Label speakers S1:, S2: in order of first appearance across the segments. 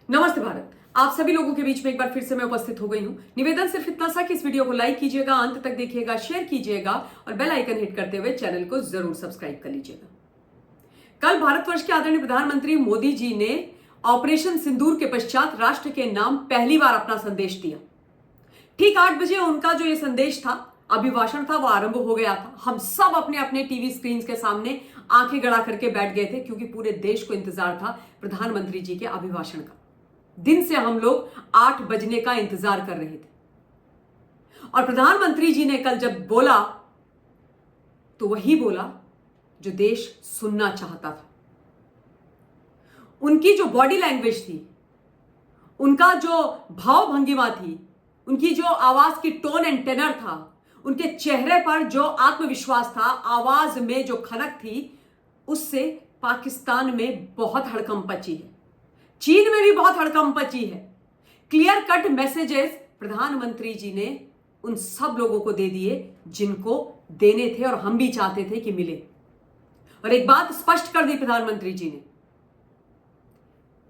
S1: नमस्ते भारत। आप सभी लोगों के बीच में एक बार फिर से मैं उपस्थित हो गई हूं। निवेदन सिर्फ इतना सा कि इस वीडियो को लाइक कीजिएगा, अंत तक देखिएगा, शेयर कीजिएगा और बेल आइकन हिट करते हुए चैनल को जरूर सब्सक्राइब कर लीजिएगा। कल भारतवर्ष के आदरणीय प्रधानमंत्री मोदी जी ने ऑपरेशन सिंदूर के पश्चात राष्ट्र के नाम पहली बार अपना संदेश दिया। ठीक 8 बजे उनका जो ये संदेश था, अभिभाषण था, वो आरंभ हो गया था। हम सब अपने अपने टीवी स्क्रीन के सामने आंखें गड़ा करके बैठ गए थे, क्योंकि पूरे देश को इंतजार था प्रधानमंत्री जी के अभिभाषण का। दिन से हम लोग 8 बजने का इंतजार कर रहे थे और प्रधानमंत्री जी ने कल जब बोला तो वही बोला जो देश सुनना चाहता था। उनकी जो बॉडी लैंग्वेज थी, उनका जो भाव भंगिमा थी, उनकी जो आवाज की टोन एंड टेनर था, उनके चेहरे पर जो आत्मविश्वास था, आवाज में जो खनक थी, उससे पाकिस्तान में बहुत हड़कंप मची है, चीन में भी बहुत हड़कंप मची है। क्लियर कट मैसेजेस प्रधानमंत्री जी ने उन सब लोगों को दे दिए जिनको देने थे और हम भी चाहते थे कि मिले। और एक बात स्पष्ट कर दी प्रधानमंत्री जी ने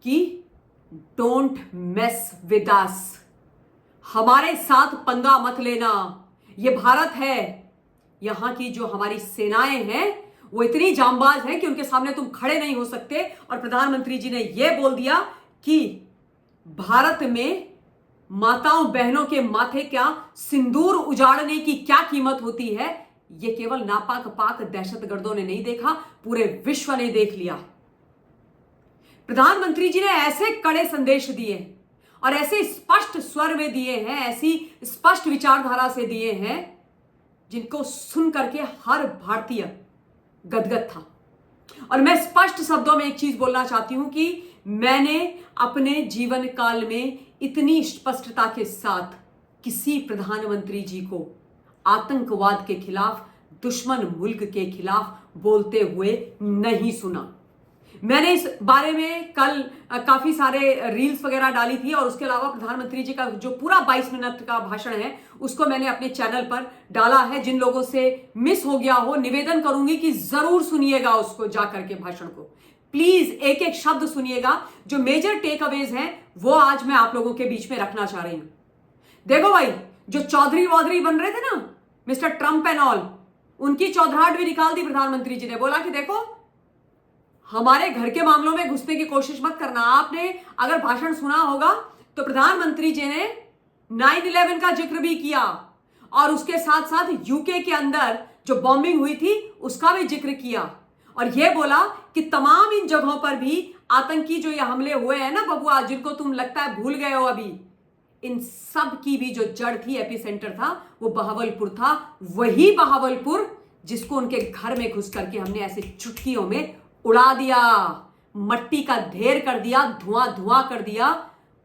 S1: कि डोंट मेस विद अस, हमारे साथ पंगा मत लेना। ये भारत है, यहां की जो हमारी सेनाएं हैं वो इतनी जांबाज है कि उनके सामने तुम खड़े नहीं हो सकते। और प्रधानमंत्री जी ने यह बोल दिया कि भारत में माताओं बहनों के माथे क्या सिंदूर उजाड़ने की क्या कीमत होती है, यह केवल नापाक पाक दहशतगर्दों ने नहीं देखा, पूरे विश्व ने देख लिया। प्रधानमंत्री जी ने ऐसे कड़े संदेश दिए और ऐसे स्पष्ट स्वर में दिए हैं, ऐसी स्पष्ट विचारधारा से दिए हैं, जिनको सुन करके हर भारतीय गदगद था। और मैं स्पष्ट शब्दों में एक चीज बोलना चाहती हूं कि मैंने अपने जीवन काल में इतनी स्पष्टता के साथ किसी प्रधानमंत्री जी को आतंकवाद के खिलाफ, दुश्मन मुल्क के खिलाफ बोलते हुए नहीं सुना। मैंने इस बारे में कल काफी सारे रील्स वगैरह डाली थी और उसके अलावा प्रधानमंत्री जी का जो पूरा 22 मिनट का भाषण है उसको मैंने अपने चैनल पर डाला है। जिन लोगों से मिस हो गया हो, निवेदन करूंगी कि जरूर सुनिएगा उसको, जाकर के भाषण को प्लीज एक एक शब्द सुनिएगा। जो मेजर टेक अवेज हैं वो आज मैं आप लोगों के बीच में रखना चाह रही हूं। देखो भाई, जो चौधरी वौधरी बन रहे थे ना, मिस्टर ट्रंप एंड ऑल, उनकी चौधराहट भी निकाल दी प्रधानमंत्री जी ने। बोला कि देखो, हमारे घर के मामलों में घुसने की कोशिश मत करना। आपने अगर भाषण सुना होगा तो प्रधानमंत्री जी ने 9/11 का जिक्र भी किया और उसके साथ साथ यूके के अंदर जो बॉम्बिंग हुई थी उसका भी जिक्र किया और यह बोला कि तमाम इन जगहों पर भी आतंकी जो ये हमले हुए हैं ना बबुआ, जिनको तुम लगता है भूल गए हो अभी, इन सब की भी जो जड़ थी, एपिसेंटर था, वो बहावलपुर था। वही बहावलपुर जिसको उनके घर में घुस करके हमने ऐसे चुटकियों में उड़ा दिया, मट्टी का ढेर कर दिया, धुआं धुआं कर दिया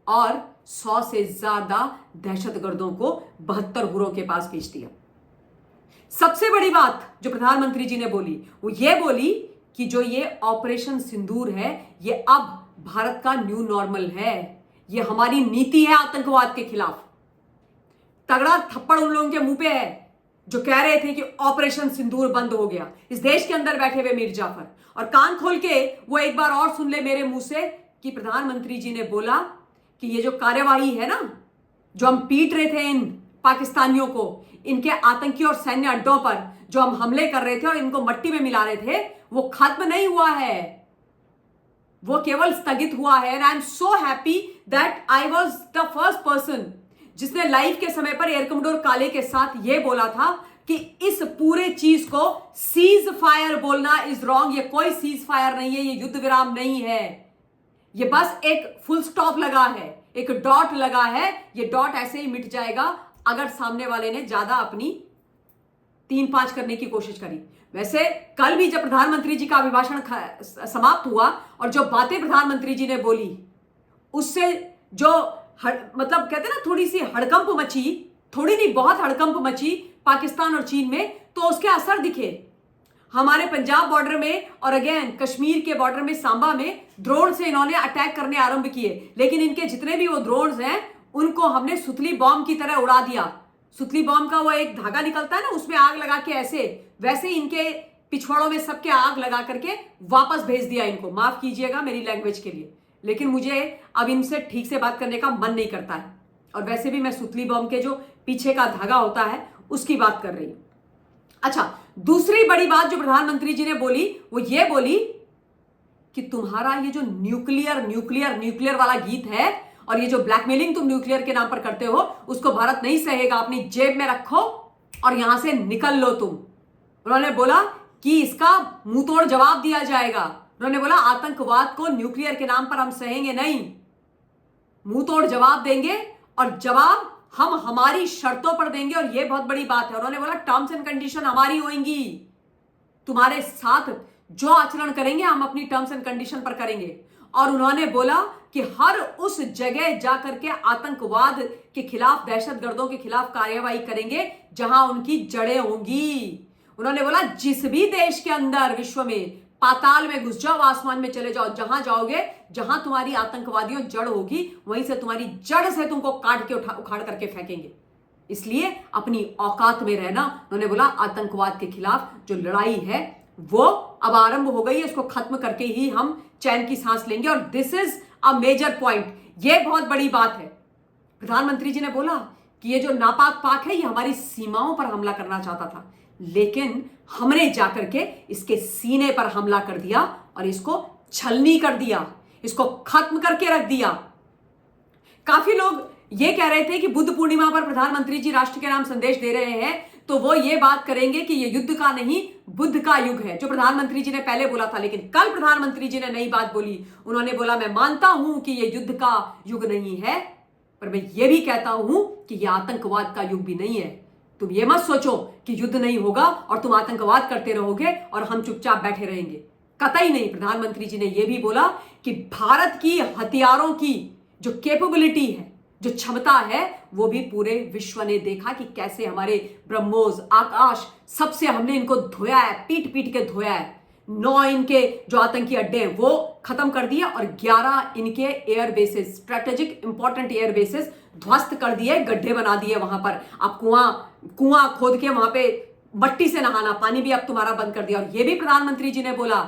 S1: और 100 से ज्यादा दहशतगर्दों को 72 हुरों के पास भेज दिया। सबसे बड़ी बात जो प्रधानमंत्री जी ने बोली वो ये बोली कि जो ये ऑपरेशन सिंदूर है ये अब भारत का न्यू नॉर्मल है, ये हमारी नीति है आतंकवाद के खिलाफ। तगड़ा थप्पड़ उन लोगों के मुंह पे है जो कह रहे थे कि ऑपरेशन सिंदूर बंद हो गया। इस देश के अंदर बैठे हुए मीर जाफर, और कान खोल के वो एक बार और सुन ले मेरे मुंह से कि प्रधानमंत्री जी ने बोला कि ये जो कार्यवाही है ना, जो हम पीट रहे थे इन पाकिस्तानियों को, इनके आतंकी और सैन्य अड्डों पर जो हम हमले कर रहे थे और इनको मट्टी में मिला रहे थे, वो खत्म नहीं हुआ है, वो केवल स्थगित हुआ है। And I am so happy that I was the first person जिसने लाइव के समय पर एयर कमोडोर काले के साथ यह बोला था कि इस पूरे चीज को सीज फायर बोलना इज रॉन्ग। ये कोई सीज फायर नहीं है, ये युद्ध विराम नहीं है, ये बस एक फुल स्टॉप लगा है, एक डॉट लगा है। ये डॉट ऐसे ही मिट जाएगा अगर सामने वाले ने ज्यादा अपनी 3-5 करने की कोशिश करी। वैसे कल भी जब प्रधानमंत्री जी का अभिभाषण समाप्त हुआ और जो बातें प्रधानमंत्री जी ने बोली उससे जो मतलब कहते हैं ना, थोड़ी सी हड़कंप मची, थोड़ी नहीं बहुत हड़कंप मची पाकिस्तान और चीन में, तो उसके असर दिखे हमारे पंजाब बॉर्डर में और अगेन कश्मीर के बॉर्डर में, सांबा में ड्रोन से इन्होंने अटैक करने आरंभ किए। लेकिन इनके जितने भी वो ड्रोन्स हैं उनको हमने सुतली बॉम्ब की तरह उड़ा दिया। सुतली बॉम्ब का वो एक धागा निकलता है ना, उसमें आग लगा के ऐसे वैसे इनके पिछवाड़ों में सबके आग लगा करके वापस भेज दिया इनको। माफ कीजिएगा मेरी लैंग्वेज के लिए, लेकिन मुझे अब इनसे ठीक से बात करने का मन नहीं करता है। और वैसे भी मैं सुतली बॉम्ब के जो पीछे का धागा होता है उसकी बात कर रही हूं। अच्छा, दूसरी बड़ी बात जो प्रधानमंत्री जी ने बोली वो ये बोली कि तुम्हारा ये जो न्यूक्लियर न्यूक्लियर न्यूक्लियर वाला गीत है और ये जो ब्लैकमेलिंग तुम न्यूक्लियर के नाम पर करते हो उसको भारत नहीं सहेगा, अपनी जेब में रखो और यहां से निकल लो तुम। उन्होंने बोला कि इसका मुंह तोड़ जवाब दिया जाएगा। उन्होंने बोला आतंकवाद को न्यूक्लियर के नाम पर हम सहेंगे नहीं, मुंह तोड़ जवाब देंगे और जवाब हम हमारी शर्तों पर देंगे। और यह बहुत बड़ी बात है। उन्होंने बोला टर्म्स एंड कंडीशन हमारी होंगी, तुम्हारे साथ जो आचरण करेंगे हम अपनी टर्म्स एंड कंडीशन पर करेंगे। और उन्होंने बोला कि हर उस जगह जाकर के आतंकवाद के खिलाफ, दहशतगर्दों के खिलाफ कार्रवाई करेंगे जहां उनकी जड़ें होंगी। उन्होंने बोला जिस भी देश के अंदर विश्व में पाताल में घुस जाओ, आसमान में चले जाओ, जहां जाओगे, जहां तुम्हारी आतंकवादियों जड़ होगी वहीं से तुम्हारी जड़ से तुमको काट के उखाड़ करके फेंकेंगे। इसलिए अपनी औकात में रहना। उन्होंने बोला आतंकवाद के खिलाफ जो लड़ाई है वो अब आरंभ हो गई है, इसको खत्म करके ही हम चैन की सांस लेंगे। और this is a major point, ये बहुत बड़ी बात है। प्रधानमंत्री जी ने बोला कि ये जो नापाक पाक है ये हमारी सीमाओं पर हमला करना चाहता था, लेकिन हमने जाकर के इसके सीने पर हमला कर दिया और इसको छलनी कर दिया, इसको खत्म करके रख दिया। काफी लोग ये कह रहे थे कि बुद्ध पूर्णिमा पर प्रधानमंत्री जी राष्ट्र के नाम संदेश दे रहे हैं तो वो ये बात करेंगे कि ये युद्ध का नहीं बुद्ध का युग है, जो प्रधानमंत्री जी ने पहले बोला था। लेकिन कल प्रधानमंत्री जी ने नई बात बोली। उन्होंने बोला मैं मानता हूं कि ये युद्ध का युग नहीं है, पर मैं ये भी कहता हूं कि ये आतंकवाद का युग भी नहीं है। तुम ये मत सोचो कि युद्ध नहीं होगा और तुम आतंकवाद करते रहोगे और हम चुपचाप बैठे रहेंगे, कतई नहीं। प्रधानमंत्री जी ने यह भी बोला कि भारत की हथियारों की जो कैपेबिलिटी है, जो क्षमता है, वो भी पूरे विश्व ने देखा कि कैसे हमारे ब्रह्मोस, आकाश, सबसे हमने इनको धोया है, पीट पीट के धोया है। 9 इनके जो आतंकी अड्डे हैं वो खत्म कर दिए और 11 इनके air bases, strategic important air bases ध्वस्त कर दिए, गड्ढे बना दिए। वहां पर आप कुआं खोद के वहां पे मट्टी से नहाना, पानी भी अब तुम्हारा बंद कर दिया। और यह भी प्रधानमंत्री जी ने बोला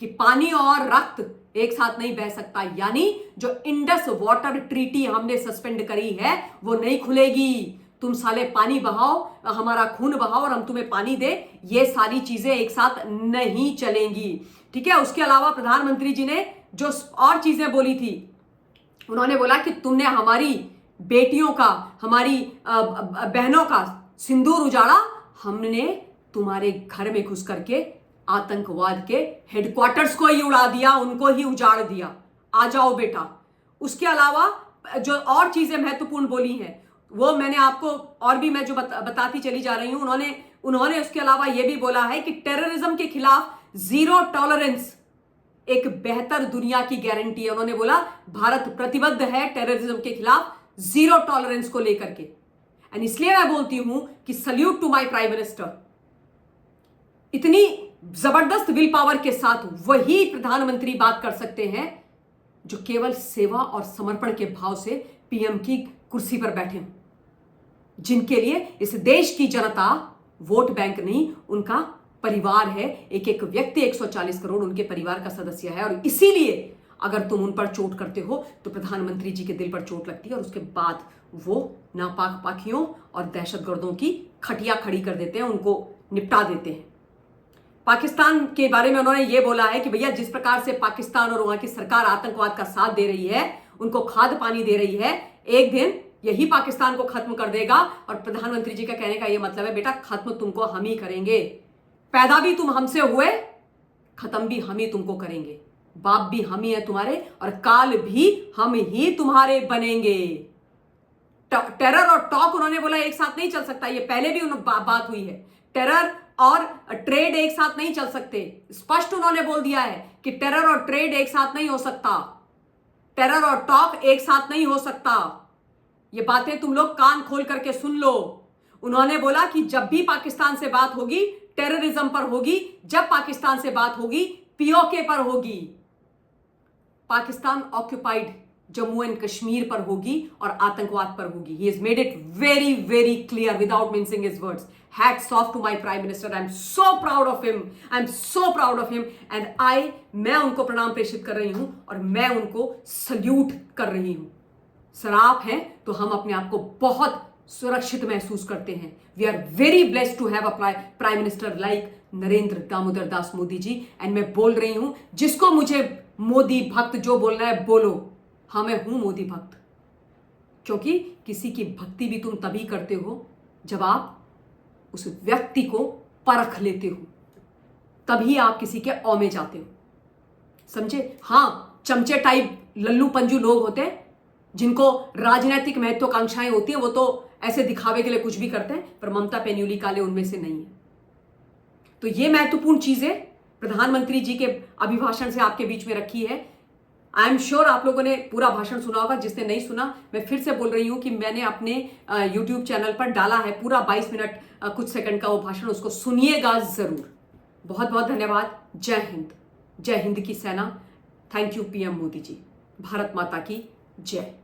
S1: कि पानी और रक्त एक साथ नहीं बह सकता, यानी जो इंडस वाटर ट्रीटी हमने सस्पेंड करी है वो नहीं खुलेगी। तुम साले पानी बहाओ, हमारा खून बहाओ और हम तुम्हें पानी दे, ये सारी चीजें एक साथ नहीं चलेंगी, ठीक है। उसके अलावा प्रधानमंत्री जी ने जो और चीजें बोली थी, उन्होंने बोला कि तुमने हमारी बेटियों का, हमारी बहनों का सिंदूर उजाड़ा, हमने तुम्हारे घर में घुस करके आतंकवाद के हेडक्वार्टर्स को ही उड़ा दिया, उनको ही उजाड़ दिया, आ जाओ बेटा। उसके अलावा जो और चीजें महत्वपूर्ण बोली हैं वो मैंने आपको और भी मैं जो बताती चली जा रही हूं। उन्होंने उसके अलावा यह भी बोला है कि टेररिज्म के खिलाफ जीरो टॉलरेंस एक बेहतर दुनिया की गारंटी है। उन्होंने बोला भारत प्रतिबद्ध है टेररिज्म के खिलाफ जीरो टॉलरेंस को लेकर के। एंड इसलिए मैं बोलती हूं कि salute to my prime minister. इतनी जबरदस्त विल पावर के साथ वही प्रधानमंत्री बात कर सकते हैं जो केवल सेवा और समर्पण के भाव से पीएम की कुर्सी पर बैठे हों, जिनके लिए इस देश की जनता वोट बैंक नहीं, उनका परिवार है। एक एक व्यक्ति 140 करोड़ उनके परिवार का सदस्य है। और इसीलिए अगर तुम उन पर चोट करते हो तो प्रधानमंत्री जी के दिल पर चोट लगती है और उसके बाद वो नापाक पाखियों और दहशतगर्दों की खटिया खड़ी कर देते हैं, उनको निपटा देते हैं। पाकिस्तान के बारे में उन्होंने ये बोला है कि भैया जिस प्रकार से पाकिस्तान और वहां की सरकार आतंकवाद का साथ दे रही है, उनको खाद पानी दे रही है, एक दिन यही पाकिस्तान को खत्म कर देगा। और प्रधानमंत्री जी का कहने का यह मतलब है बेटा खत्म तुमको हम ही करेंगे, पैदा भी तुम हमसे हुए, खत्म भी हम ही तुमको करेंगे, बाप भी हम ही है तुम्हारे और काल भी हम ही तुम्हारे बनेंगे। टेरर और टॉक उन्होंने बोला एक साथ नहीं चल सकता, ये पहले भी बात हुई है। टेरर और ट्रेड एक साथ नहीं चल सकते, स्पष्ट उन्होंने बोल दिया है कि टेरर और ट्रेड एक साथ नहीं हो सकता, टेरर और टॉक एक साथ नहीं हो सकता। ये बातें तुम लोग कान खोल करके सुन लो। उन्होंने बोला कि जब भी पाकिस्तान से बात होगी टेररिज्म पर होगी, जब पाकिस्तान से बात होगी पीओके पर होगी। पाकिस्तान ऑक्युपाइड जम्मू एंड कश्मीर पर होगी और आतंकवाद पर होगी। He has made it very very clear without mincing his words. Hats off to my prime minister. I am so proud of him, I am so proud of him and मैं उनको प्रणाम प्रेषित कर रही हूं और मैं उनको सल्यूट कर रही हूं। सर आप हैं तो हम अपने आप को बहुत सुरक्षित महसूस करते हैं। We are very blessed to have a prime minister like Narendra Damodar Das Modi ji. And मैं बोल रही हूं, जिसको मुझे मोदी भक्त जो बोलना है बोलो, हाँ मैं हूं मोदी भक्त। क्योंकि किसी की भक्ति भी तुम तभी करते हो जब आप उस व्यक्ति को परख लेते हो, तभी आप किसी के औ में जाते हो, समझे। हाँ, चमचे टाइप लल्लू पंजू लोग होते हैं जिनको राजनीतिक महत्वाकांक्षाएं होती है, वो तो ऐसे दिखावे के लिए कुछ भी करते हैं, पर ममता पेन्यूली काले उनमें से नहीं है। तो ये महत्वपूर्ण चीजें प्रधानमंत्री जी के अभिभाषण से आपके बीच में रखी है। आई एम श्योर आप लोगों ने पूरा भाषण सुना होगा। जिसने नहीं सुना, मैं फिर से बोल रही हूं कि मैंने अपने YouTube चैनल पर डाला है पूरा 22 मिनट कुछ सेकंड का वो भाषण, उसको सुनिएगा जरूर। बहुत बहुत धन्यवाद। जय हिंद, जय हिंद की सेना। Thank you PM Modi ji. Bharat माता की जय।